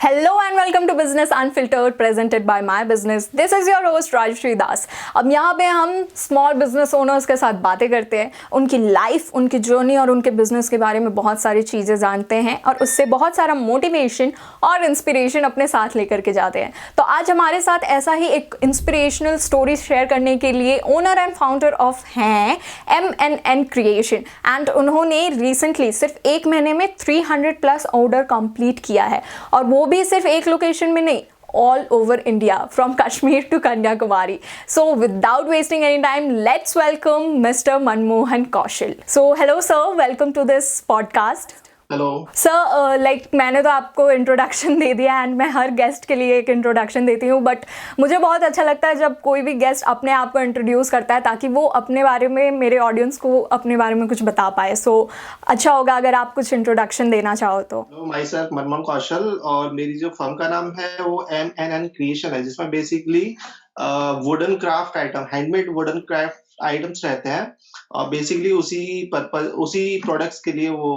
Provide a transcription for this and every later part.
Hello and welcome to Business Unfiltered presented by My Business. This is your host Rajshri Das. अब यहाँ पे हम small business owners के साथ बातें करते हैं, उनकी लाइफ, उनकी जर्नी और उनके बिजनेस के बारे में बहुत सारी चीज़ें जानते हैं और उससे बहुत सारा मोटिवेशन और इंस्पिरेशन अपने साथ लेकर के जाते हैं। तो आज हमारे साथ ऐसा ही एक इंस्पिरेशनल स्टोरी शेयर करने के लिए ओनर एंड फाउंडर ऑफ हैं MNN क्रिएशन एंड उन्होंने रिसेंटली सिर्फ एक महीने में 300+ ऑर्डर कंप्लीट किया है और वो भी सिर्फ एक लोकेशन में नहीं, all over India from Kashmir to Kanyakumari. So without wasting any time, let's welcome Mr. Manmohan Kaushal. So hello sir, welcome to this podcast. Hello sir, मैंने तो आपको इंट्रोडक्शन दे दिया एंड मैं हर गेस्ट के लिए एक इंट्रोडक्शन देती हूँ, बट मुझे बहुत अच्छा लगता है जब कोई भी गेस्ट अपने आप को इंट्रोड्यूस करता है ताकि वो अपने बारे में, मेरे ऑडियंस को अपने बारे में कुछ बता पाए। सो अच्छा होगा अगर आप कुछ इंट्रोडक्शन देना चाहो तो। माई सेल्फ मनमोहन कौशल और मेरी जो फर्म का नाम है वो MNN क्रिएशन है, जिसमें basically wooden craft item, handmade wooden craft items रहते हैं और बेसिकली उसी प्रोडक्ट्स के लिए वो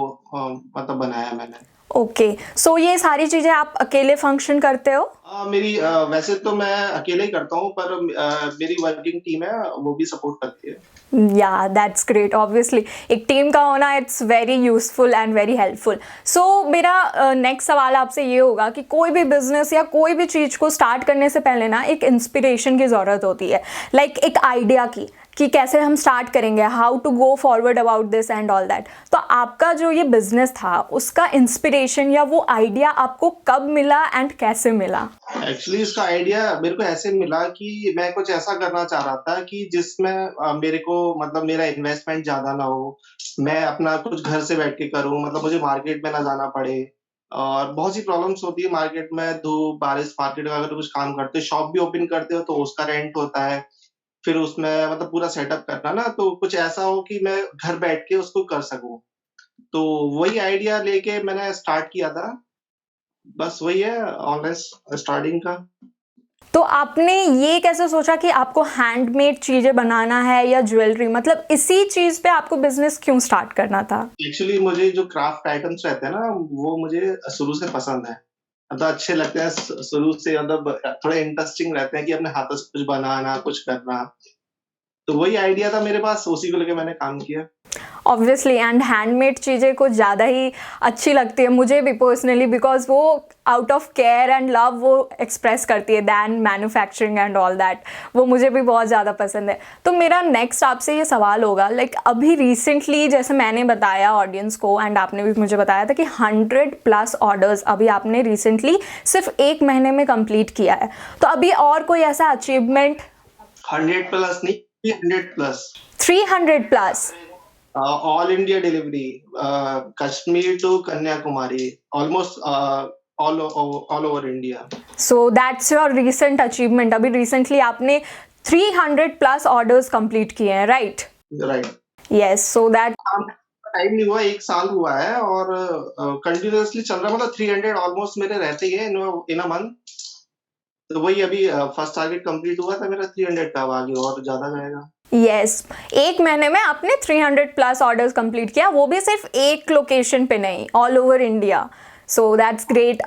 मतलब बनाया मैंने। ओके, सो ये सारी चीज़ें आप अकेले फंक्शन करते हो? वैसे तो मैं अकेले ही करता हूँ, पर मेरी वर्किंग टीम है, वो भी सपोर्ट करती है। Yeah that's great. ऑब्वियसली एक टीम का होना it's very useful and very helpful. So मेरा नेक्स्ट सवाल आपसे ये होगा कि कोई भी बिजनेस या कोई भी चीज़ को स्टार्ट करने से पहले ना एक इंस्पिरेशन की ज़रूरत होती है, एक आइडिया की कि कैसे हम स्टार्ट करेंगे, how to go forward about this and all that. तो आपका जो ये बिजनेस था उसका इंस्पिरेशन या वो आइडिया आपको कब मिला एंड कैसे मिला? एक्चुअली इसका आइडिया मेरे को ऐसे मिला कि मैं कुछ ऐसा करना चाह रहा था कि जिसमें मेरे को मतलब मेरा इन्वेस्टमेंट ज्यादा ना हो, मैं अपना कुछ घर से बैठ के करूं, मतलब मुझे मार्केट में ना जाना पड़े। और बहुत सी प्रॉब्लम्स होती है मार्केट में, धूप बारिश, मार्केट का अगर कुछ काम करते हो, शॉप भी ओपन करते हो तो उसका रेंट होता है, फिर उसमें मतलब पूरा सेटअप करना ना, तो कुछ ऐसा हो कि मैं घर बैठ के उसको कर सकूं। तो वही आइडिया लेके मैंने स्टार्ट किया था, बस वही है ऑनलाइन स्टार्टिंग का। तो आपने ये कैसे सोचा कि आपको हैंडमेड चीज़ें बनाना है या ज्वेलरी, मतलब इसी चीज़ पे आपको बिजनेस क्यों स्टार्ट करना था? एक्चुअली मुझे जो क्राफ्ट आइटम्स रहते हैं ना, वो मुझे शुरू से पसंद है, मतलब अच्छे लगते हैं शुरू से, मतलब थोड़े इंटरेस्टिंग रहते हैं कि अपने हाथों से कुछ बनाना, कुछ करना। तो वही आइडिया था मेरे पास, उसी को लेके मैंने काम किया। ऑब्वियसली, एंड हैंडमेड चीज़ें कुछ ज़्यादा ही अच्छी लगती है मुझे भी पर्सनली, बिकॉज वो out of care and love वो एक्सप्रेस करती है than manufacturing and all that. वो मुझे भी बहुत ज़्यादा पसंद है। तो मेरा नेक्स्ट आपसे ये सवाल होगा, अभी रिसेंटली जैसे मैंने बताया ऑडियंस को एंड आपने भी मुझे बताया था कि 100+ ऑर्डर्स अभी आपने रिसेंटली सिर्फ एक महीने में कंप्लीट किया है। तो अभी और कोई ऐसा अचीवमेंट? 100+ नहीं, 300+। 300+? All India delivery, Kashmir to Kanyakumari, almost all over India. So that's your recent achievement. अभी रिसेंटली आपने 300+ ऑर्डर्स कंप्लीट किए हैं, right? Right. Yes, so that time नहीं हुआ, 1 साल हुआ है और कंटिन्यूअसली चल रहा है, मतलब 300 ऑलमोस्ट मेरे रहते ही है इन अ मंथ। तो वही अभी फर्स्ट टारगेट कंप्लीट हुआ था मेरा 300 का, आगे और ज्यादा जाएगा। यस, एक महीने में आपने 300+ ऑर्डर्स कंप्लीट किया, वो भी सिर्फ एक लोकेशन पे नहीं, all over India. So that's great.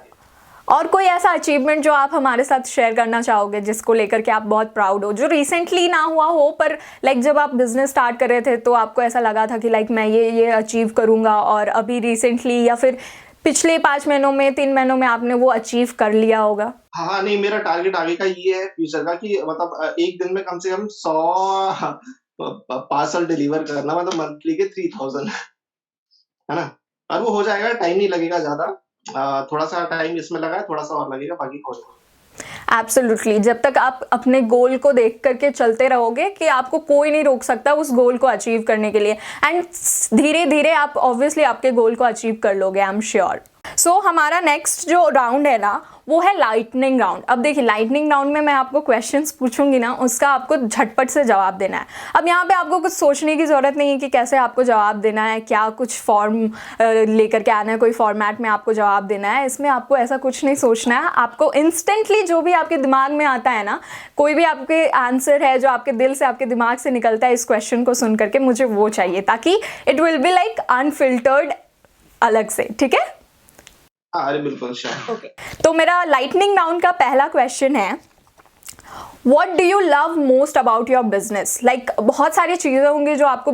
और कोई ऐसा अचीवमेंट जो आप हमारे साथ शेयर करना चाहोगे जिसको लेकर के आप बहुत प्राउड हो, जो रिसेंटली ना हुआ हो पर जब आप बिजनेस स्टार्ट कर रहे थे तो आपको ऐसा लगा था कि मैं ये अचीव करूँगा और अभी रिसेंटली या फिर पिछले 5 महीनों में, 3 महीनों में आपने वो अचीव कर लिया होगा? हाँ, नहीं, मेरा टारगेट आगे का ये है फ्यूचर का कि मतलब एक दिन में कम से कम 100 पार्सल डिलीवर करना, मतलब मंथली के 3000, है ना? और वो हो जाएगा, टाइम नहीं लगेगा ज्यादा। थोड़ा सा टाइम इसमें लगा है, थोड़ा सा और लगेगा, बाकी हो जाएगा। एब्सोल्युटली, जब तक आप अपने गोल को देख करके चलते रहोगे कि आपको कोई नहीं रोक सकता उस गोल को अचीव करने के लिए, एंड धीरे धीरे आप ऑब्वियसली आपके गोल को अचीव कर लोगे, आई एम श्योर। सो हमारा नेक्स्ट जो राउंड है ना वो है लाइटनिंग राउंड। अब देखिए, लाइटनिंग राउंड में मैं आपको क्वेश्चंस पूछूंगी ना, उसका आपको झटपट से जवाब देना है। अब यहाँ पे आपको कुछ सोचने की ज़रूरत नहीं है कि कैसे आपको जवाब देना है, क्या कुछ फॉर्म लेकर के आना है, कोई फॉर्मेट में आपको जवाब देना है। इसमें आपको ऐसा कुछ नहीं सोचना है, आपको इंस्टेंटली जो भी आपके दिमाग में आता है ना, कोई भी आपके आंसर है जो आपके दिल से, आपके दिमाग से निकलता है इस क्वेश्चन को सुन करके, मुझे वो चाहिए ताकि इट विल बी अनफिल्टर्ड अलग से, ठीक है? हाँ, अरे बिल्कुल श्योर। ओके, तो मेरा लाइटनिंग राउंड का पहला क्वेश्चन है, what do you love most about your business? Like बहुत सारी चीज़ें होंगी जो आपको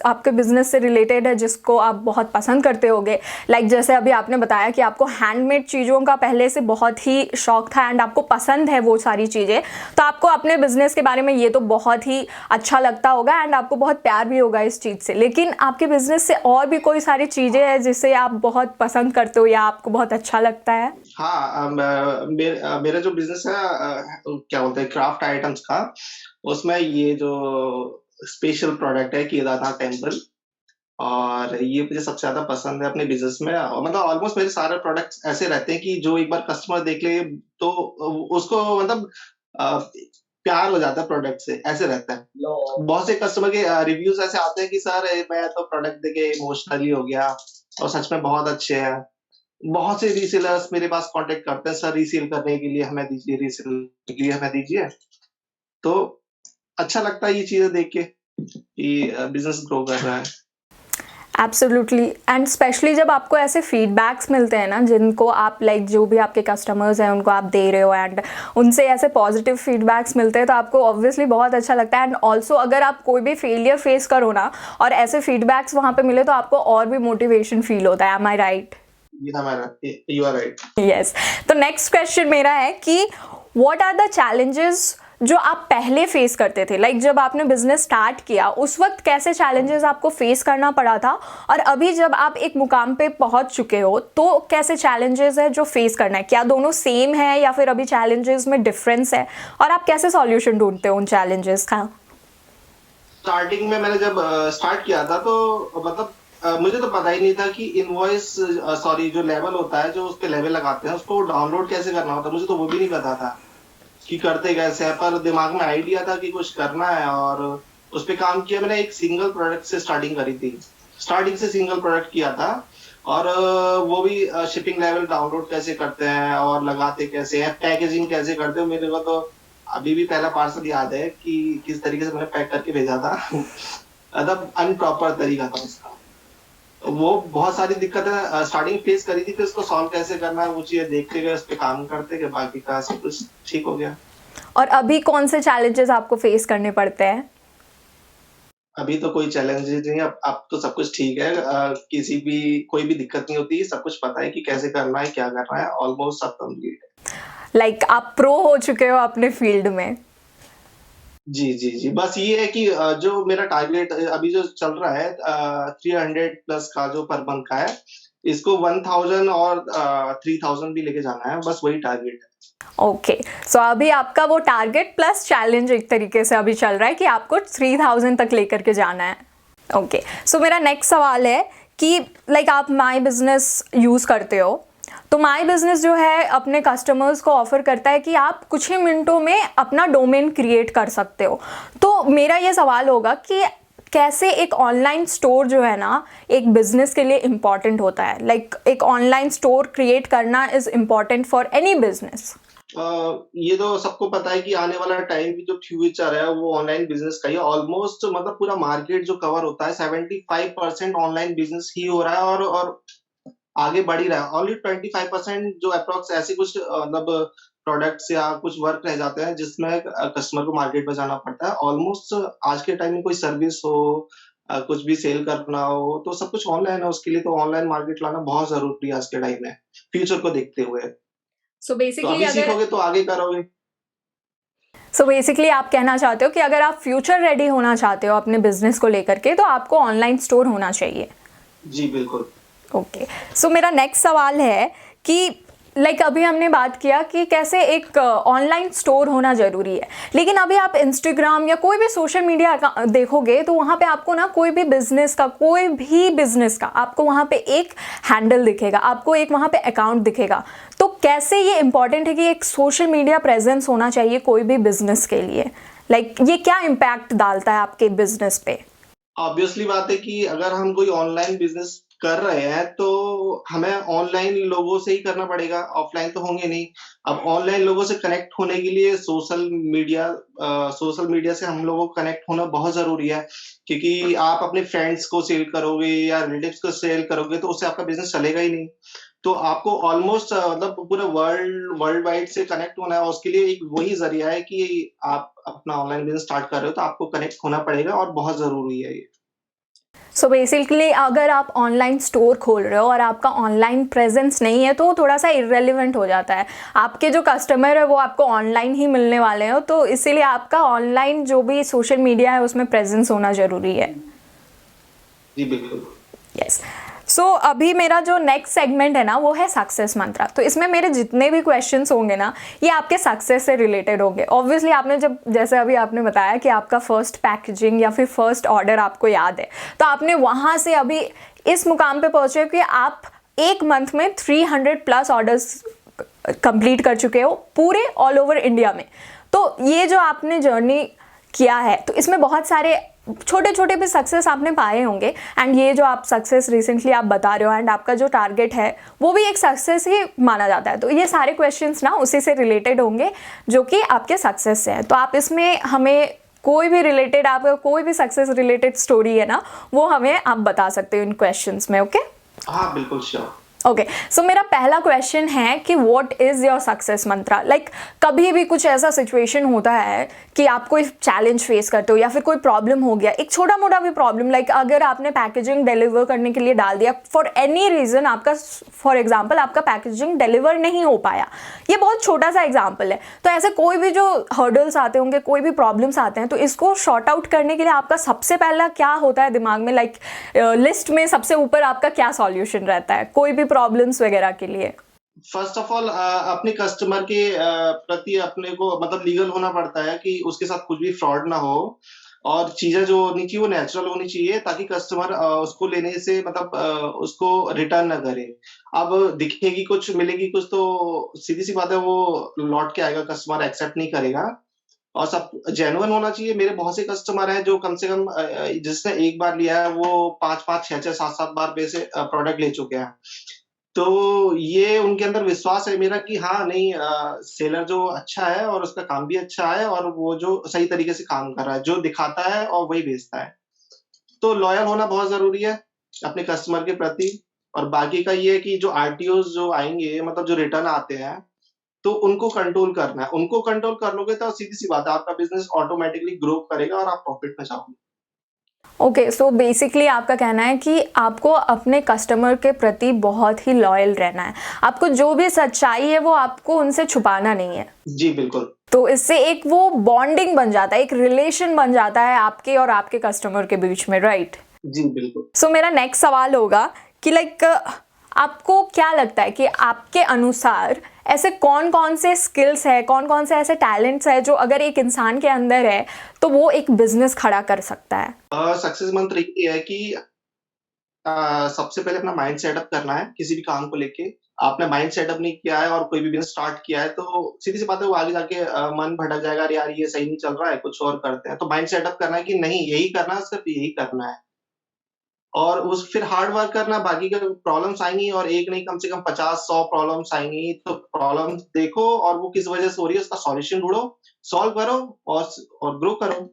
आपके बिजनेस से रिलेटेड है, जिसको आप बहुत पसंद करते होगे। लाइक जैसे अभी आपने बताया कि आपको हैंडमेड चीज़ों का पहले से बहुत ही शौक था एंड आपको पसंद है वो सारी चीज़ें, तो आपको अपने बिजनेस के बारे में ये तो बहुत ही अच्छा लगता होगा एंड आपको बहुत प्यार भी होगा इस चीज़ से। लेकिन आपके बिजनेस से और भी कोई सारी चीज़ें हैं जिसे आप बहुत पसंद करते हो या आपको बहुत अच्छा लगता है? हाँ, मेरा जो बिजनेस है क्या बोलते हैं क्राफ्ट आइटम्स का, उसमें ये जो स्पेशल प्रोडक्ट है केदारनाथ टेम्पल, और ये मुझे सबसे ज़्यादा पसंद है अपने बिज़नेस में। मतलब ऑलमोस्ट मेरे सारे प्रोडक्ट्स ऐसे रहते हैं कि जो एक बार कस्टमर देख ले तो उसको मतलब प्यार हो जाता है प्रोडक्ट से, ऐसे रहता है। बहुत से कस्टमर के रिव्यूज़ ऐसे आते हैं कि सर मैं तो प्रोडक्ट देख के इमोशनली हो गया और सच में बहुत अच्छे हैं। बहुत से रीसेलर्स मेरे पास कॉन्टैक्ट करते हैं, सर रीसेल करने के लिए हमें दीजिए, रीसेल के लिए हमें दीजिए। तो अच्छा लगता है ये चीज़ें देख के कि बिज़नेस ग्रो कर रहा है। एब्सोल्युटली, एंड स्पेशली जब आपको ऐसे फीडबैक्स मिलते हैं ना, जिनको आप लाइक जो भी आपके कस्टमर्स हैं उनको आप दे रहे हो एंड उनसे ऐसे पॉजिटिव फीडबैक्स मिलते हैं, तो आपको ऑब्वियसली बहुत अच्छा लगता है। एंड ऑल्सो अगर आप कोई भी फेलियर फेस करो ना और ऐसे फीडबैक्स वहाँ पे मिले, तो आपको और भी मोटिवेशन फील होता है। Am I right? You are right. Yes. तो नेक्स्ट क्वेश्चन मेरा है कि व्हाट आर द चैलेंजेस जो आप पहले फेस करते थे? लाइक जब आपने बिजनेस स्टार्ट किया उस वक्त कैसे चैलेंजेस आपको फेस करना पड़ा था, और अभी जब आप एक मुकाम पे पहुंच चुके हो तो कैसे चैलेंजेस है जो फेस करना है? क्या दोनों सेम है या फिर अभी चैलेंजेस में डिफरेंस है, और आप कैसे सॉल्यूशन ढूंढते हो उन चैलेंजेस का? स्टार्टिंग में मैंने जब स्टार्ट किया था तो मतलब मुझे तो पता ही नहीं था कि इनवॉइस सॉरी जो लेवल होता है, जो उसके लेवल लगाते हैं उसको डाउनलोड कैसे करना होता है, मुझे तो वो भी नहीं पता था कि करते कैसे है। पर दिमाग में आइडिया था कि कुछ करना है और उस पे काम किया। मैंने एक सिंगल प्रोडक्ट से स्टार्टिंग करी थी, स्टार्टिंग से सिंगल प्रोडक्ट किया था, और वो भी शिपिंग लेवल डाउनलोड कैसे करते हैं और लगाते कैसे हैं, पैकेजिंग कैसे करते हैं। मेरे को तो अभी भी पहला पार्सल याद है कि किस तरीके से मैंने पैक करके भेजा था। मतलब अनप्रॉपर तरीका था उसका। वो बहुत सारी दिक्कतें स्टार्टिंग फेस करी थी, फिर उसको सॉल्व कैसे करना है वो चीजें देखते गए, उस पे काम करते गए, बाकी का सब कुछ ठीक हो गया। और अभी कौन से चैलेंजेस आपको फेस करने पड़ते हैं? अभी तो कोई चैलेंजेस नहीं है, अब तो सब कुछ ठीक है। किसी भी कोई भी दिक्कत नहीं होती, सब कुछ पता है कि कैसे करना है, क्या करना है, ऑलमोस्ट सब कंप्लीट है। लाइक आप प्रो हो चुके हो अपने फील्ड में? जी, जी, जी। बस ये है कि जो मेरा टारगेट अभी जो चल रहा है 300 प्लस का जो पर मंथ का है, इसको 1000 और 3000 भी लेके जाना है, बस वही टारगेट है। ओके, सो अभी आपका वो टारगेट प्लस चैलेंज एक तरीके से अभी चल रहा है कि आपको 3000 तक लेकर के जाना है। ओके, सो मेरा नेक्स्ट सवाल है कि लाइक आप माई बिजनेस यूज़ करते हो, तो माई बिजनेस जो है अपने कस्टमर्स को ऑफर करता है कि आप कुछ ही मिनटों में अपना डोमेन क्रिएट कर सकते हो। तो मेरा ये सवाल होगा कि कैसे एक ऑनलाइन स्टोर जो है ना एक बिजनेस के लिए इम्पॉर्टेंट होता है? लाइक एक ऑनलाइन स्टोर क्रिएट करना is important for any business. ये तो सबको पता है कि आने वाला टाइम की जो फ्यूचर है वो ऑनलाइन बिजनेस का ही है। ऑलमोस्ट मतलब पूरा मार्केट जो कवर होता है 75% ऑनलाइन बिजनेस ही हो रहा है, और आगे बढ़ ही रहा है। ओनली 25% जो अप्रॉक्स ऐसे कुछ मतलब प्रोडक्ट्स या कुछ वर्क रह जाते हैं जिसमें कस्टमर को मार्केट में जाना पड़ता है। ऑलमोस्ट आज के टाइम में कोई सर्विस हो, कुछ भी सेल करना हो, तो सब कुछ ऑनलाइन है। उसके लिए तो ऑनलाइन मार्केट लाना बहुत जरूरी है आज के टाइम में, फ्यूचर को देखते हुए। सो तो बेसिकली अभी सीखोगे तो आगे करोगे। आप कहना चाहते हो कि अगर आप फ्यूचर रेडी होना चाहते हो अपने बिजनेस को लेकर के, तो आपको ऑनलाइन स्टोर होना चाहिए। जी बिल्कुल। ओके, सो मेरा नेक्स्ट सवाल है कि लाइक अभी हमने बात किया कि कैसे एक ऑनलाइन स्टोर होना ज़रूरी है, लेकिन अभी आप इंस्टाग्राम या कोई भी सोशल मीडिया देखोगे तो वहाँ पे आपको ना कोई भी बिजनेस का आपको वहाँ पे एक हैंडल दिखेगा, आपको एक वहाँ पे अकाउंट दिखेगा। तो कैसे ये इंपॉर्टेंट है कि एक सोशल मीडिया प्रेजेंस होना चाहिए कोई भी बिजनेस के लिए? लाइक ये क्या इम्पैक्ट डालता है आपके बिजनेस पे? ऑब्वियसली बात है कि अगर हम कोई ऑनलाइन बिजनेस कर रहे हैं तो हमें ऑनलाइन लोगों से ही करना पड़ेगा, ऑफलाइन तो होंगे नहीं। अब ऑनलाइन लोगों से कनेक्ट होने के लिए सोशल मीडिया से हम लोगों को कनेक्ट होना बहुत जरूरी है, क्योंकि आप अपने फ्रेंड्स को सेल करोगे या रिलेटिव्स को सेल करोगे तो उससे आपका बिजनेस चलेगा ही नहीं। तो आपको ऑलमोस्ट मतलब पूरे वर्ल्ड वाइड से कनेक्ट होना है, और उसके लिए एक वही ज़रिया है कि आप अपना ऑनलाइन बिज़नेस स्टार्ट कर रहे हो, तो आपको कनेक्ट होना पड़ेगा और बहुत ज़रूरी है ये। सो बेसिकली अगर आप ऑनलाइन स्टोर खोल रहे हो और आपका ऑनलाइन प्रेजेंस नहीं है तो वो थोड़ा सा इररेलेवेंट हो जाता है। आपके जो कस्टमर है वो आपको ऑनलाइन ही मिलने वाले हो, तो इसीलिए आपका ऑनलाइन जो भी सोशल मीडिया है उसमें प्रेजेंस होना ज़रूरी है। जी, बिल्कुल। यस। सो अभी मेरा जो नेक्स्ट सेगमेंट है ना वो है सक्सेस मंत्रा। तो इसमें मेरे जितने भी क्वेश्चंस होंगे ना ये आपके सक्सेस से रिलेटेड होंगे। ऑब्वियसली आपने जब जैसे अभी आपने बताया कि आपका फर्स्ट पैकेजिंग या फिर फर्स्ट ऑर्डर आपको याद है, तो आपने वहाँ से अभी इस मुकाम पे पहुँचे कि आप एक मंथ में 300+ ऑर्डर्स कंप्लीट कर चुके हो पूरे ऑल ओवर इंडिया में। तो ये जो आपने जर्नी किया है तो इसमें बहुत सारे छोटे छोटे भी सक्सेस आपने पाए होंगे, एंड ये जो आप सक्सेस रिसेंटली आप बता रहे हो एंड आपका जो टारगेट है वो भी एक सक्सेस ही माना जाता है। तो ये सारे क्वेश्चंस ना उसी से रिलेटेड होंगे जो कि आपके सक्सेस से है। तो आप इसमें हमें कोई भी रिलेटेड आपका कोई भी सक्सेस रिलेटेड स्टोरी है ना वो हमें आप बता सकते हो इन क्वेश्चंस में। ओके? हाँ, बिल्कुल, श्योर। ओके, सो मेरा पहला क्वेश्चन है कि what is your success Mantra. Like कभी भी कुछ ऐसा सिचुएशन होता है कि आप कोई चैलेंज फेस करते हो या फिर कोई प्रॉब्लम हो गया, एक छोटा मोटा भी प्रॉब्लम, लाइक अगर आपने पैकेजिंग डिलीवर करने के लिए डाल दिया फॉर एनी रीज़न, आपका फॉर एग्जांपल आपका पैकेजिंग डिलीवर नहीं हो पाया, ये बहुत छोटा सा एग्जांपल है। तो ऐसे कोई भी जो हर्डल्स आते होंगे, कोई भी प्रॉब्लम्स आते हैं, तो इसको शॉर्ट आउट करने के लिए आपका सबसे पहला क्या होता है दिमाग में, लाइक लिस्ट में सबसे ऊपर आपका क्या सॉल्यूशन रहता है कोई भी प्रॉब्लम्स वगैरह के लिए? फर्स्ट ऑफ ऑल अपने कस्टमर के प्रति अपने को मतलब लीगल होना पड़ता है कि उसके साथ कुछ भी फ्रॉड ना हो, और चीजें जो होनी चाहिए वो नेचुरल होनी चाहिए, ताकि कस्टमर उसको लेने से मतलब उसको रिटर्न ना करे। अब दिखेगी कुछ मिलेगी कुछ तो सीधी सी बात है वो लौट के आएगा, कस्टमर एक्सेप्ट नहीं करेगा। और सब जेन्युइन होना चाहिए। मेरे बहुत से कस्टमर हैं जो कम से कम जिसने एक बार लिया है वो 5-5, 6-6, 7-7 बार पे से प्रोडक्ट ले चुके हैं। तो ये उनके अंदर विश्वास है मेरा कि हाँ, नहीं, सेलर जो अच्छा है और उसका काम भी अच्छा है और वो जो सही तरीके से काम कर रहा है, जो दिखाता है और वही भेजता है। तो लॉयल होना बहुत ज़रूरी है अपने कस्टमर के प्रति। और बाकी का ये है कि जो आरटीओज़ जो आएँगे मतलब जो रिटर्न आते हैं, तो उनको कंट्रोल करना है। उनको कंट्रोल कर लोगे तो सीधी-सी बात है, आपका बिज़नेस ऑटोमैटिकली ग्रो करेगा और आप प्रॉफिट में जाओगे। ओके, सो बेसिकली आपका कहना है कि आपको अपने कस्टमर के प्रति बहुत ही लॉयल रहना है। आपको जो भी सच्चाई है वो आपको उनसे छुपाना नहीं है। जी, बिल्कुल। तो इससे एक वो बॉन्डिंग बन जाता है, एक रिलेशन बन जाता है आपके और आपके कस्टमर के बीच में, राइट? जी, बिल्कुल। सो मेरा नेक्स्ट सवाल होगा कि लाइक आपको क्या लगता है कि आपके अनुसार ऐसे कौन कौन से स्किल्स है, कौन कौन से ऐसे टैलेंट्स है जो अगर एक इंसान के अंदर है तो वो एक बिजनेस खड़ा कर सकता है? सक्सेस मंत्र ये है कि सबसे पहले अपना माइंड सेटअप करना है किसी भी काम को लेके। आपने माइंड सेटअप नहीं किया है और कोई भी बिज़नेस स्टार्ट किया है तो सीधी-सी बात है वो आगे जाके मन भटक जाएगा, अरे यार ये सही नहीं चल रहा है, कुछ और करते हैं। तो माइंड सेटअप करना है कि नहीं यही करना है, सिर्फ़ यही करना है। और उस फिर हार्ड वर्क करना, बाकी का प्रॉब्लम्स आएँगी और एक नहीं कम से कम 50-100 प्रॉब्लम्स आएँगी, तो प्रॉब्लम्स देखो और वो किस वजह से हो रही है उसका सॉल्यूशन ढूँढो, सॉल्व करो और ग्रो करो।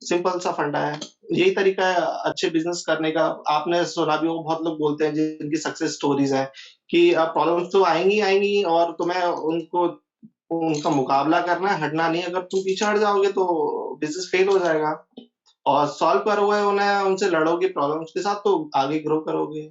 सिंपल सा फंडा है। यही तरीका है अच्छे बिज़नेस करने का। आपने सुना भी होगा, बहुत लोग बोलते हैं जिनकी सक्सेस स्टोरीज़ हैं कि प्रॉब्लम्स तो आएँगी आएँगी और तुम्हें उनको उनका मुकाबला करना है, हटना नहीं। अगर तुम पीछे हट जाओगे तो बिज़नेस फेल हो जाएगा। और सॉल्व करोगे उन्हें, उनसे लड़ोगे प्रॉब्लम्स के साथ तो आगे ग्रो करोगे।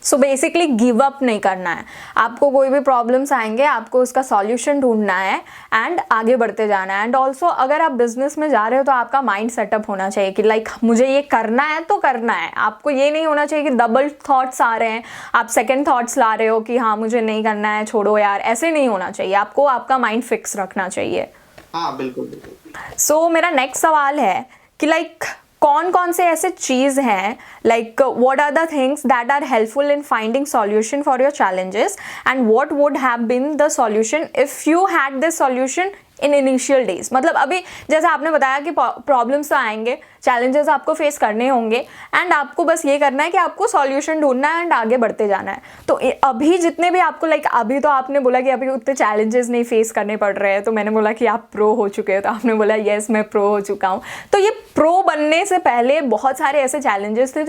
सो बेसिकली गिव अप नहीं करना है। आपको कोई भी प्रॉब्लम्स आएंगे, आपको उसका सॉल्यूशन ढूंढना है एंड आगे बढ़ते जाना है। एंड ऑल्सो अगर आप बिजनेस में जा रहे हो तो आपका माइंड सेटअप होना चाहिए कि लाइक मुझे ये करना है तो करना है। आपको ये नहीं होना चाहिए कि डबल थॉट्स आ रहे हैं, आप सेकंड थॉट्स ला रहे हो कि हाँ मुझे नहीं करना है, छोड़ो यार, ऐसे नहीं होना चाहिए। आपको आपका माइंड फिक्स रखना चाहिए। हाँ, बिल्कुल, बिल्कुल। सो मेरा नेक्स्ट सवाल है कि लाइक कौन कौन से ऐसे चीज़ हैं, like what are the things that are helpful in finding solution for your challenges and what would have been the solution if you had this solution in initial days. मतलब अभी जैसे आपने बताया कि प्रॉब्लम्स तो आएंगे, चैलेंजेस आपको face करने होंगे एंड आपको बस ये करना है कि आपको सॉल्यूशन ढूंढना है एंड आगे बढ़ते जाना है। तो अभी जितने भी आपको अभी तो आपने बोला कि अभी उतने चैलेंजेस नहीं फेस करने पड़ रहे हैं, तो मैंने बोला कि आप प्रो हो चुके हो, तो आपने बोला यस मैं प्रो हो चुका हूँ। तो ये प्रो बनने से पहले बहुत सारे ऐसे चैलेंजेस थे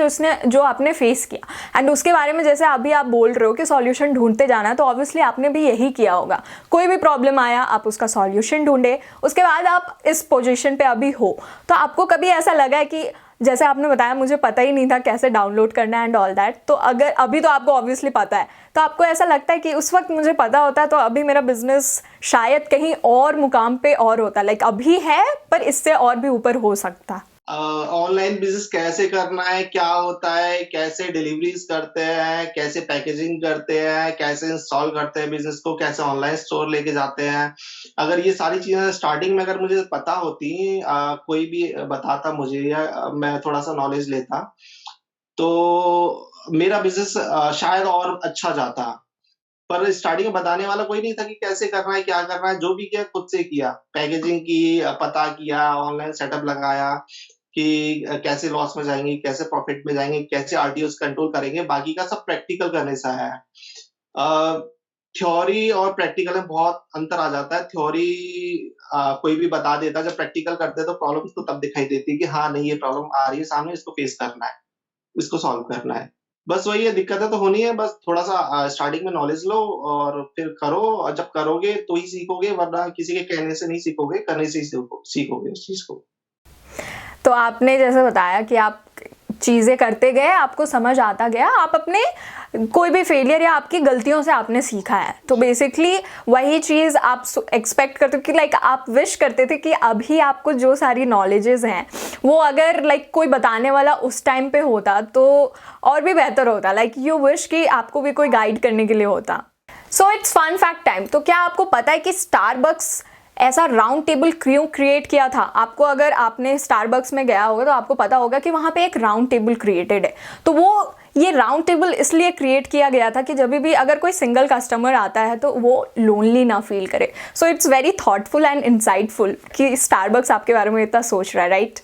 जो आपने फेस किया एंड उसके बारे में जैसे अभी आप बोल रहे हो कि सॉल्यूशन ढूंढते जाना है, तो ऑब्वियसली आपने भी यही किया होगा। कोई भी प्रॉब्लम आया आप उसका सॉल्यूशन ढूंढे, उसके बाद आप इस पोजीशन पे अभी हो। तो आपको कभी ऐसा लगा है कि जैसे आपने बताया मुझे पता ही नहीं था कैसे डाउनलोड करना है एंड ऑल दैट, तो अगर अभी तो आपको ऑब्वियसली पता है, तो आपको ऐसा लगता है कि उस वक्त मुझे पता होता तो अभी मेरा बिजनेस शायद कहीं और मुकाम पे और होता, अभी है पर इससे और भी ऊपर हो सकता। ऑनलाइन बिजनेस कैसे करना है, क्या होता है, कैसे डिलीवरीज करते हैं, कैसे पैकेजिंग करते हैं, कैसे इंस्टॉल करते हैं बिजनेस को, कैसे ऑनलाइन स्टोर लेके जाते हैं। अगर ये सारी चीजें स्टार्टिंग में अगर मुझे पता होती, कोई भी बताता मुझे या मैं थोड़ा सा नॉलेज लेता, तो मेरा बिजनेस शायद और अच्छा जाता। पर स्टार्टिंग में बताने वाला कोई नहीं था कि कैसे करना है, क्या करना है। जो भी किया खुद से किया, पैकेजिंग की, पता किया, ऑनलाइन सेटअप लगाया कि कैसे लॉस में जाएंगे, कैसे प्रॉफिट में जाएंगे, कैसे आरटीओस कंट्रोल करेंगे, बाकी का सब प्रैक्टिकल करने से आया है। थ्योरी और प्रैक्टिकल में बहुत अंतर आ जाता है। थ्योरी कोई भी बता देता, जब प्रैक्टिकल करते हैं तो प्रॉब्लम तो तब दिखाई देती है कि हाँ नहीं ये प्रॉब्लम आ रही है सामने, इसको फेस करना है, इसको सॉल्व करना है। बस वही है, दिक्कतें तो होनी है, बस थोड़ा सा स्टार्टिंग में नॉलेज लो और फिर करो, और जब करोगे तो ही सीखोगे, वरना किसी के कहने से नहीं सीखोगे, करने से ही सीखोगे उस चीज को। तो आपने जैसे बताया कि आप चीज़ें करते गए, आपको समझ आता गया, आप अपने कोई भी फेलियर या आपकी गलतियों से आपने सीखा है। तो बेसिकली वही चीज़ आप एक्सपेक्ट करते हो कि आप विश करते थे कि अभी आपको जो सारी नॉलेजेस हैं वो अगर कोई बताने वाला उस टाइम पे होता तो और भी बेहतर होता। यू विश कि आपको भी कोई गाइड करने के लिए होता। So it's fun fact time. तो क्या आपको पता है कि स्टारबक्स ऐसा राउंड टेबल क्यों क्रिएट किया था? आपको अगर आपने स्टारबक्स में गया होगा तो आपको पता होगा कि वहाँ पे एक राउंड टेबल क्रिएटेड है। तो वो ये राउंड टेबल इसलिए क्रिएट किया गया था कि जब भी अगर कोई सिंगल कस्टमर आता है तो वो लोनली ना फील करे। So it's very thoughtful and insightful कि स्टारबक्स आपके बारे में इतना सोच रहा है, right?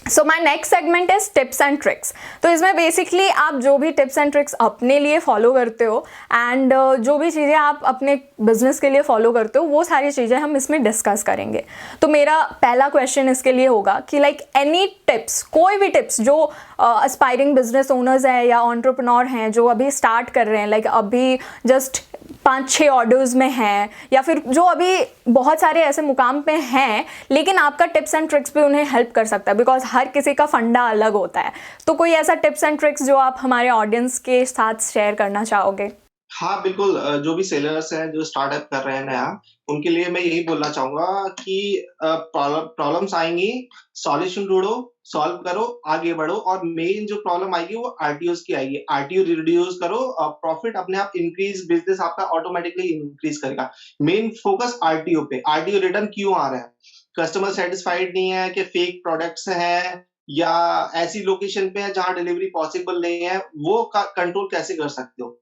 So my next segment is tips and tricks. तो इसमें बेसिकली आप जो भी टिप्स एंड ट्रिक्स अपने लिए फॉलो करते हो एंड जो भी चीज़ें आप अपने बिजनेस के लिए फॉलो करते हो वो सारी चीज़ें हम इसमें डिस्कस करेंगे। तो मेरा पहला क्वेश्चन इसके लिए होगा कि एनी टिप्स, कोई भी टिप्स जो एस्पायरिंग बिजनेस ओनर्स हैं या एंटरप्रेन्योर हैं जो अभी स्टार्ट कर रहे हैं, अभी जस्ट 5-6 ऑर्डर्स में हैं या फिर जो अभी बहुत सारे ऐसे मुकाम पे हैं, लेकिन आपका टिप्स एंड ट्रिक्स भी उन्हें हेल्प कर सकता है बिकॉज हर किसी का फंडा अलग होता है। तो कोई ऐसा टिप्स एंड ट्रिक्स जो आप हमारे ऑडियंस के साथ शेयर करना चाहोगे? हाँ बिल्कुल, जो भी सेलर्स हैं जो स्टार्टअप कर रहे हैं नया, उनके लिए मैं यही बोलना चाहूंगा कि प्रॉब्लम्स आएंगी, सॉल्यूशन ढूंढो, सॉल्व करो, आगे बढ़ो, और मेन जो प्रॉब्लम आएगी वो आरटीओ की आएगी। आरटीओ रिड्यूस करो, प्रॉफिट अपने आप इंक्रीज, बिजनेस आपका ऑटोमेटिकली इंक्रीज करेगा। मेन फोकस आरटीओ पे। आरटीओ रिटर्न क्यों आ रहा है? कस्टमर सेटिस्फाइड नहीं है, कि फेक प्रोडक्ट्स हैं, या ऐसी लोकेशन पे है जहां डिलीवरी पॉसिबल नहीं है, वो कंट्रोल कैसे कर सकते हो?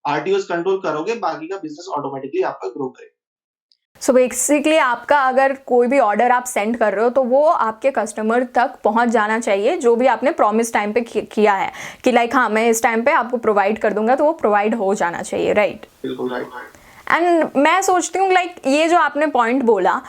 आरटीओस कंट्रोल करोगे, बाकी का बिजनेस ऑटोमेटिकली आपका ग्रो करेगा। सो बेसिकली आपका अगर कोई भी ऑर्डर आप सेंड कर रहे हो तो वो आपके कस्टमर तक पहुंच जाना चाहिए, जो भी आपने प्रॉमिस टाइम पे किया है कि हाँ मैं इस टाइम पे आपको प्रोवाइड कर दूंगा, तो वो प्रोवाइड हो जाना चाहिए, राइट? बिल्कुल राइट। एंड मैं सोचती हूँ ये जो आपने पॉइंट बोला,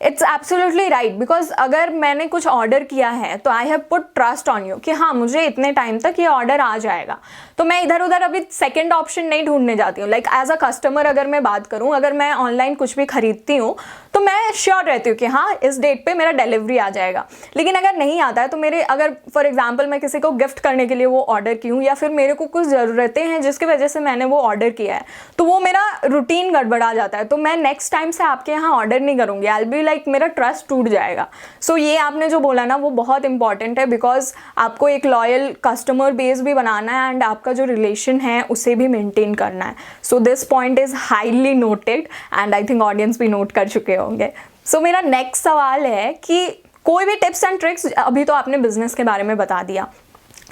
इट्स एब्सोल्युटली राइट, बिकॉज अगर मैंने कुछ ऑर्डर किया है तो I have put trust on you कि हाँ मुझे इतने टाइम तक ये ऑर्डर आ जाएगा, तो मैं इधर उधर अभी सेकंड ऑप्शन नहीं ढूंढने जाती हूँ। एज अ कस्टमर अगर मैं बात करूँ, अगर मैं ऑनलाइन कुछ भी खरीदती हूँ तो मैं श्योर रहती हूँ कि हाँ इस डेट पे मेरा डिलीवरी आ जाएगा। लेकिन अगर नहीं आता है तो मेरे, अगर फॉर एग्जाम्पल मैं किसी को गिफ्ट करने के लिए वो ऑर्डर की हूँ या फिर मेरे को कुछ ज़रूरतें हैं जिसकी वजह से मैंने वो ऑर्डर किया है, तो वो मेरा रूटीन गड़बड़ा जाता है, तो मैं नेक्स्ट टाइम से आपके यहाँ ऑर्डर नहीं करूँगी। आई विल बी मेरा ट्रस्ट टूट जाएगा। सो ये आपने जो बोला ना वो बहुत इंपॉर्टेंट है, बिकॉज आपको एक लॉयल कस्टमर बेस भी बनाना है एंड आपका जो रिलेशन है उसे भी मेंटेन करना है। So this point is highly noted and I think audience भी नोट कर चुके होंगे। सो मेरा नेक्स्ट सवाल है कि कोई भी टिप्स एंड ट्रिक्स, अभी तो आपने बिजनेस के बारे में बता दिया,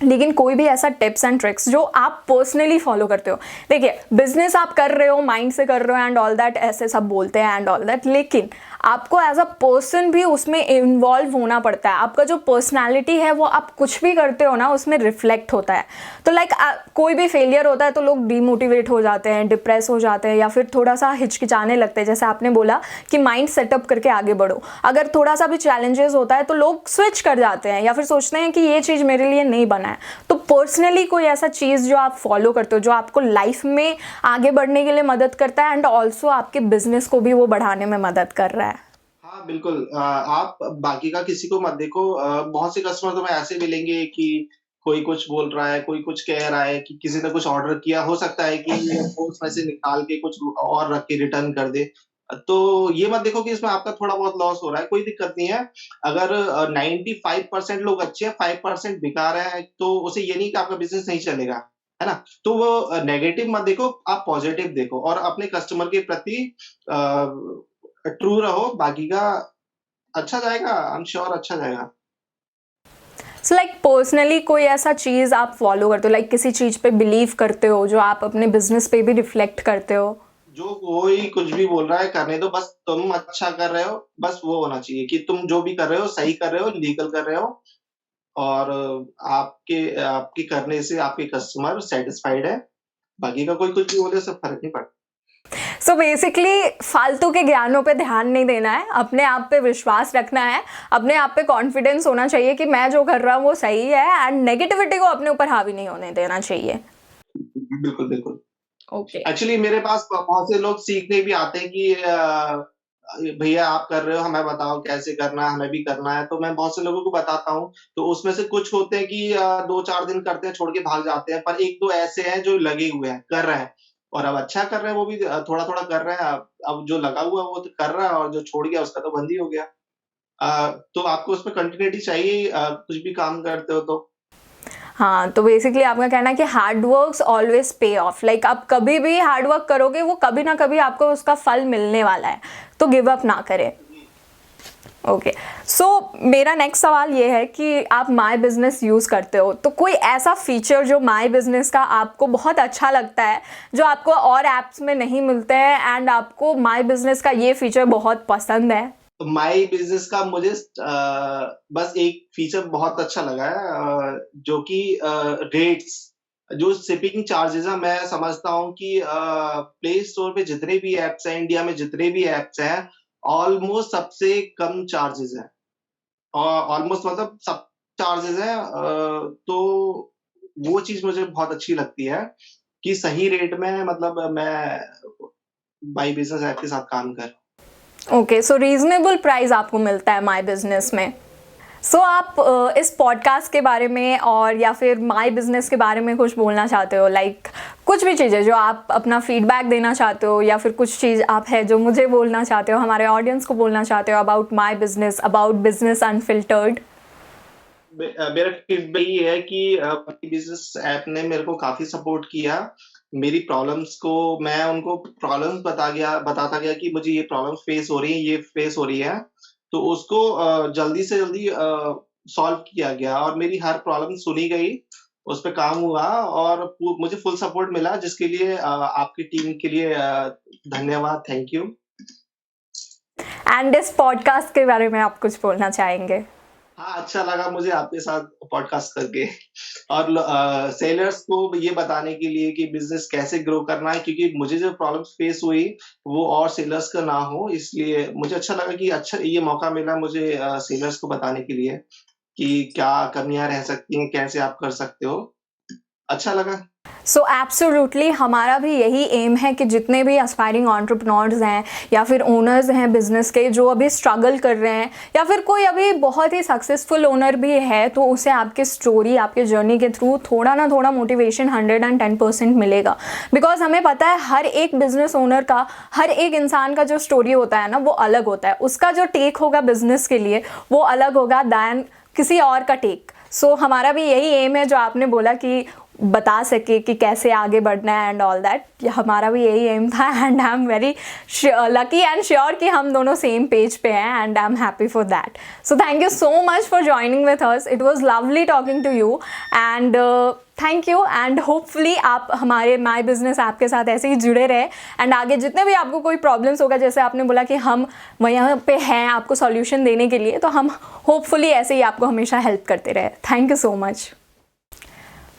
लेकिन कोई भी ऐसा टिप्स एंड ट्रिक्स जो आप पर्सनली फॉलो करते हो। देखिए बिजनेस आप कर रहे हो, माइंड से कर रहे हो एंड ऑल दैट, ऐसे सब बोलते हैं एंड ऑल दैट, लेकिन आपको एज अ पर्सन भी उसमें इन्वॉल्व होना पड़ता है। आपका जो पर्सनैलिटी है वो आप कुछ भी करते हो ना उसमें रिफ्लेक्ट होता है। तो लाइक कोई भी फेलियर होता है तो लोग डीमोटिवेट हो जाते हैं, डिप्रेस हो जाते हैं, या फिर थोड़ा सा हिचकिचाने लगते हैं। जैसे आपने बोला कि माइंड सेटअप करके आगे बढ़ो। अगर थोड़ा सा भी चैलेंजेस होता है तो लोग स्विच कर जाते हैं या फिर सोचते हैं कि ये चीज़ मेरे लिए नहीं बना है। तो पर्सनली कोई ऐसा चीज़ जो आप फॉलो करते हो जो आपको लाइफ में आगे बढ़ने के लिए मदद करता है एंड ऑल्सो आपके बिजनेस को भी वो बढ़ाने में मदद कर रहा है? हाँ, बिल्कुल। आप बाकी का किसी को मत देखो। बहुत से कस्टमर तुम्हें ऐसे मिलेंगे कि कोई कुछ बोल रहा है, कोई कुछ कह रहा है कि किसी ने कुछ ऑर्डर किया, हो सकता है कि वो उसमें से निकाल के कुछ और रख के रिटर्न कर दे। तो ये मत देखो कि इसमें आपका थोड़ा बहुत लॉस हो रहा है, कोई दिक्कत नहीं है। अगर 95% लोग अच्छे हैं, 5% बेकार हैं, तो उसे ये नहीं कि आपका बिज़नेस नहीं चलेगा, है ना? तो वो नेगेटिव मत देखो, आप पॉज़िटिव देखो और अपने कस्टमर के प्रति ट्रू रहो, बाकी का अच्छा जाएगा, आई एम श्योर अच्छा जाएगा। सो लाइक पर्सनली कोई ऐसा चीज़ आप फॉलो करते हो, लाइक किसी चीज़ पे बिलीव करते हो जो आप अपने बिजनेस पे भी रिफ्लेक्ट करते हो? जो कोई कुछ भी बोल रहा है करने दो, बस तुम अच्छा कर रहे हो, बस वो होना चाहिए कि तुम जो भी कर रहे हो सही कर रहे हो, लीगल कर रहे हो और आपके आपके करने से आपके कस्टमर सैटिस्फाइड है। बाकी का कोई कुछ भी बोले उससे फ़र्क नहीं पड़ता। सो बेसिकली फालतू के ज्ञानों पे ध्यान नहीं देना है, अपने आप पे विश्वास रखना है, अपने आप पे कॉन्फिडेंस होना चाहिए कि मैं जो कर रहा हूँ वो सही है एंड नेगेटिविटी को अपने ऊपर हावी नहीं होने देना चाहिए। बिल्कुल, बिल्कुल। ओके। एक्चुअली मेरे पास बहुत से लोग सीखने भी आते हैं कि भैया आप कर रहे हो हमें बताओ कैसे करना है, हमें भी करना है। तो मैं बहुत से लोगों को बताता हूँ। तो उसमें से कुछ होते हैं कि 2-4 दिन करते हैं, छोड़ के भाग जाते हैं। पर 1-2 ऐसे हैं जो लगे हुए हैं, कर रहे हैं और अब अच्छा कर रहे हैं वो भी थोड़ा-थोड़ा कर रहे हैं। अब जो लगा हुआ है वो तो कर रहा है और जो छोड़ गया उसका तो बंद ही हो गया। तो आपको उसमें कंटिन्यूटी चाहिए कुछ भी काम करते हो तो। हाँ, तो बेसिकली आपका कहना है कि हार्ड वर्क्स ऑलवेज पे ऑफ, लाइक आप कभी भी हार्ड वर्क करोगे वो कभी ना कभी आपको उसका फल मिलने वाला है, तो गिव अप ना करें। ओके, सो मेरा नेक्स्ट सवाल ये है कि आप माई बिजनेस यूज़ करते हो, तो कोई ऐसा फीचर जो माई बिजनेस का आपको बहुत अच्छा लगता है जो आपको और ऐप्स में नहीं मिलते हैं एंड आपको माई बिजनेस का ये फीचर बहुत पसंद है? तो माई बिज़नेस का मुझे बस एक फीचर बहुत अच्छा लगा है जो कि रेट्स जो शिपिंग चार्जेज़ हैं मैं समझता हूँ कि प्ले स्टोर पे जितने भी ऐप्स हैं, इंडिया में जितने भी ऐप्स हैं, ऑलमोस्ट सबसे कम चार्जेज़ हैं। ऑलमोस्ट मतलब सब चार्जेज़ हैं तो वो चीज़ मुझे बहुत अच्छी लगती है कि सही रेट में मतलब मैं माई बिज़नेस ऐप के साथ काम कर ओके, सो रीज़नेबल प्राइस आपको मिलता है माई बिजनेस में। सो आप इस पॉडकास्ट के बारे में और या फिर माई बिजनेस के बारे में कुछ बोलना चाहते हो, लाइक कुछ भी चीज़ें जो आप अपना फीडबैक देना चाहते हो या फिर कुछ चीज़ आप है जो मुझे बोलना चाहते हो, हमारे ऑडियंस को बोलना चाहते हो about my business, about business unfiltered? मेरा फीडबैक ये है कि बिज़नेस ऐप ने मेरे को काफ़ी सपोर्ट किया। मेरी प्रॉब्लम्स को मैं उनको प्रॉब्लम्स बताता गया कि मुझे ये प्रॉब्लम्स फेस हो रही हैं, ये फेस हो रही है। तो उसको जल्दी से जल्दी सॉल्व किया गया और मेरी हर प्रॉब्लम सुनी गई, उस पे काम हुआ और मुझे फुल सपोर्ट मिला जिसके लिए आपकी टीम के लिए धन्यवाद, थैंक यू। एंड इस पॉडकास्ट के बारे में आप कुछ बोलना चाहेंगे? हाँ, अच्छा लगा मुझे आपके साथ पॉडकास्ट करके और सेलर्स को ये बताने के लिए कि बिज़नेस कैसे ग्रो करना है क्योंकि मुझे जो प्रॉब्लम्स फेस हुई, वो और सेलर्स का ना हो इसलिए मुझे अच्छा लगा कि अच्छा ये मौका मिला मुझे सेलर्स को बताने के लिए कि क्या कमियाँ रह सकती हैं, कैसे आप कर सकते हो। अच्छा लगा। सो एब्सोल्युटली हमारा भी यही एम है कि जितने भी एस्पायरिंग एंटरप्रेन्योर्स हैं या फिर ओनर्स हैं बिजनेस के जो अभी स्ट्रगल कर रहे हैं या फिर कोई अभी बहुत ही सक्सेसफुल ओनर भी है तो उसे आपके स्टोरी आपके जर्नी के थ्रू थोड़ा ना थोड़ा मोटिवेशन 110% मिलेगा। बिकॉज हमें पता है हर एक बिजनेस ओनर का, हर एक इंसान का जो स्टोरी होता है ना वो अलग होता है, उसका जो टेक होगा बिजनेस के लिए वो अलग होगा दैन किसी और का टेक। सो हमारा भी यही एम है जो आपने बोला कि बता सके कि कैसे आगे बढ़ना है एंड ऑल दैट, हमारा भी यही एम था and I am very lucky and sure कि हम दोनों सेम पेज पे हैं and I am happy for that. So thank you so much for joining with us, it was lovely talking to you and thank you and hopefully आप हमारे my business app के साथ ऐसे ही जुड़े रहे and आगे जितने भी आपको कोई प्रॉब्लम्स होगा, जैसे आपने बोला कि हम वहाँ पे हैं आपको सॉल्यूशन देने के लिए, तो हम होपफुली ऐसे ही आपको हमेशा हेल्प करते रहे। Thank you so much.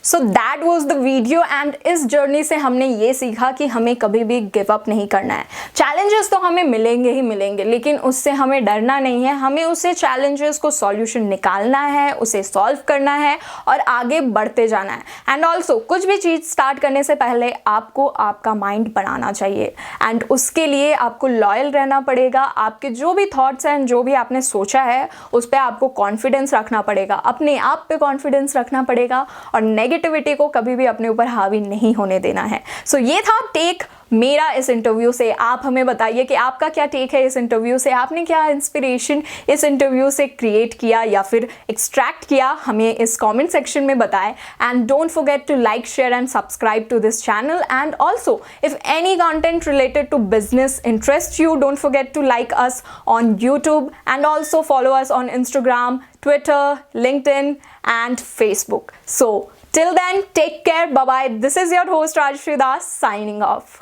So that was the video and इस जर्नी से हमने ये सीखा कि हमें कभी भी गिव अप नहीं करना है। चैलेंजेस तो हमें मिलेंगे ही मिलेंगे, लेकिन उससे हमें डरना नहीं है, हमें उससे चैलेंजेस को सॉल्यूशन निकालना है, उसे सॉल्व करना है और आगे बढ़ते जाना है। एंड ऑल्सो कुछ भी चीज़ स्टार्ट करने से पहले आपको आपका माइंड बनाना चाहिए एंड उसके लिए आपको लॉयल रहना पड़ेगा। आपके जो भी थॉट्स हैं, जो भी आपने सोचा है, उस पर आपको कॉन्फिडेंस रखना पड़ेगा, अपने आप पे कॉन्फिडेंस रखना पड़ेगा और नेगेटिविटी को कभी भी अपने ऊपर हावी नहीं होने देना है। सो ये था टेक मेरा इस इंटरव्यू से। आप हमें बताइए कि आपका क्या टेक है इस इंटरव्यू से, आपने क्या इंस्पिरेशन इस इंटरव्यू से क्रिएट किया या फिर एक्सट्रैक्ट किया, हमें इस कमेंट सेक्शन में बताएं। And don't forget to like, share and subscribe to this channel. And also if any content related to business interests you, don't forget to like us on YouTube and also follow us on Instagram, Twitter, LinkedIn and Facebook. So till then, take care, bye bye. This is your host Rajshri Das signing off.